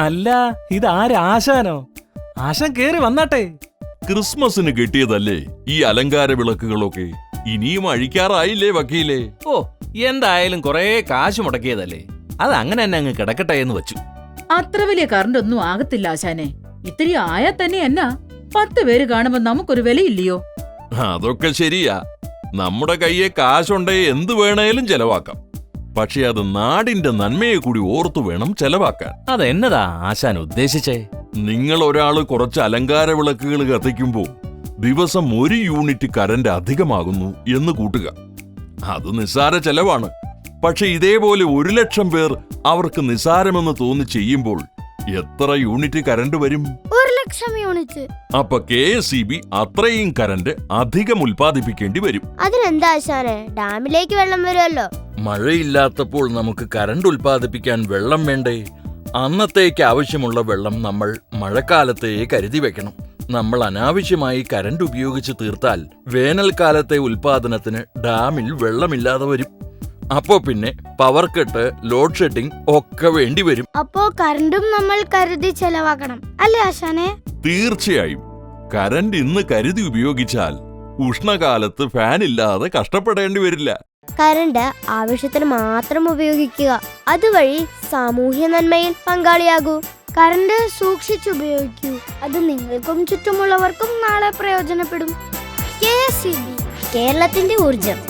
അല്ല, ഇതാരാശാനോ? ആശാൻ കേറി വന്നാട്ടെ. ക്രിസ്മസിന് കിട്ടിയതല്ലേ ഈ അലങ്കാര വിളക്കുകളൊക്കെ? ഇനിയും അഴിക്കാറായില്ലേ വക്കീലേ? ഓ, എന്തായാലും കൊറേ കാശ് മുടക്കിയതല്ലേ, അത് അങ്ങനെ തന്നെ അങ്ങ് കിടക്കട്ടെ എന്ന് വെച്ചു. അത്ര വലിയ കറണ്ട് ഒന്നും ആകത്തില്ല ആശാനെ. ഇത്തിരി ആയാ തന്നെ എന്നാ, 10 പേര് കാണുമ്പോ നമുക്കൊരു വിലയില്ലയോ? അതൊക്കെ ശരിയാ. നമ്മുടെ കയ്യെ കാശുണ്ടേ എന്ത് വേണേലും ചെലവാക്കാം. പക്ഷെ അത് നാടിന്റെ നന്മയെ കൂടി ഓർത്തു വേണം ചെലവാക്കാൻ. അതെന്നതാ ആശാൻ ഉദ്ദേശിച്ചേ? നിങ്ങൾ ഒരാള് കുറച്ച് അലങ്കാര വിളക്കുകൾ കത്തിക്കുമ്പോൾ ദിവസം 1 യൂണിറ്റ് കറന്റ് അധികമാകുന്നു എന്ന് കൂട്ടുക. അത് നിസ്സാര ചെലവാണ്. പക്ഷെ ഇതേപോലെ 1 ലക്ഷം പേർ അവർക്ക് നിസ്സാരമെന്ന് തോന്നി ചെയ്യുമ്പോൾ എത്ര യൂണിറ്റ് കറണ്ട് വരും? 1 ലക്ഷം യൂണിറ്റ്. അപ്പൊ KSEB അത്രയും കറന്റ് അധികം ഉൽപ്പാദിപ്പിക്കേണ്ടി വരും. അതിനെന്താ ആശാനെ, ഡാമിലേക്ക് വെള്ളം വരുമല്ലോ. മഴയില്ലാത്തപ്പോൾ നമുക്ക് കറണ്ട് ഉൽപ്പാദിപ്പിക്കാൻ വെള്ളം വേണ്ടേ? അന്നത്തേക്ക് ആവശ്യമുള്ള വെള്ളം നമ്മൾ മഴക്കാലത്തെ കരുതി വെക്കണം. നമ്മൾ അനാവശ്യമായി കറണ്ട് ഉപയോഗിച്ച് തീർത്താൽ വേനൽക്കാലത്തെ ഉൽപാദനത്തിന് ഡാമിൽ വെള്ളമില്ലാതെ വരും. അപ്പോ പിന്നെ പവർ കട്ട്, ലോഡ് ഷെഡിംഗ് ഒക്കെ വേണ്ടി വരും. അപ്പോ കറണ്ടും നമ്മൾ കരുതി ചെലവാക്കണം അല്ലേ ആശാനെ? തീർച്ചയായും. കറണ്ട് ഇന്ന് കരുതി ഉപയോഗിച്ചാൽ ഉഷ്ണകാലത്ത് ഫാൻ ഇല്ലാതെ കഷ്ടപ്പെടേണ്ടി വരില്ല. കറണ്ട് ആവശ്യത്തിന് മാത്രം ഉപയോഗിക്കുക. അതുവഴി സാമൂഹ്യ നന്മയിൽ പങ്കാളിയാകൂ. കറണ്ട് സൂക്ഷിച്ചുപയോഗിക്കൂ. അത് നിങ്ങൾക്കും ചുറ്റുമുള്ളവർക്കും നാളെ പ്രയോജനപ്പെടും. KSEB, കേരളത്തിന്റെ ഊർജം.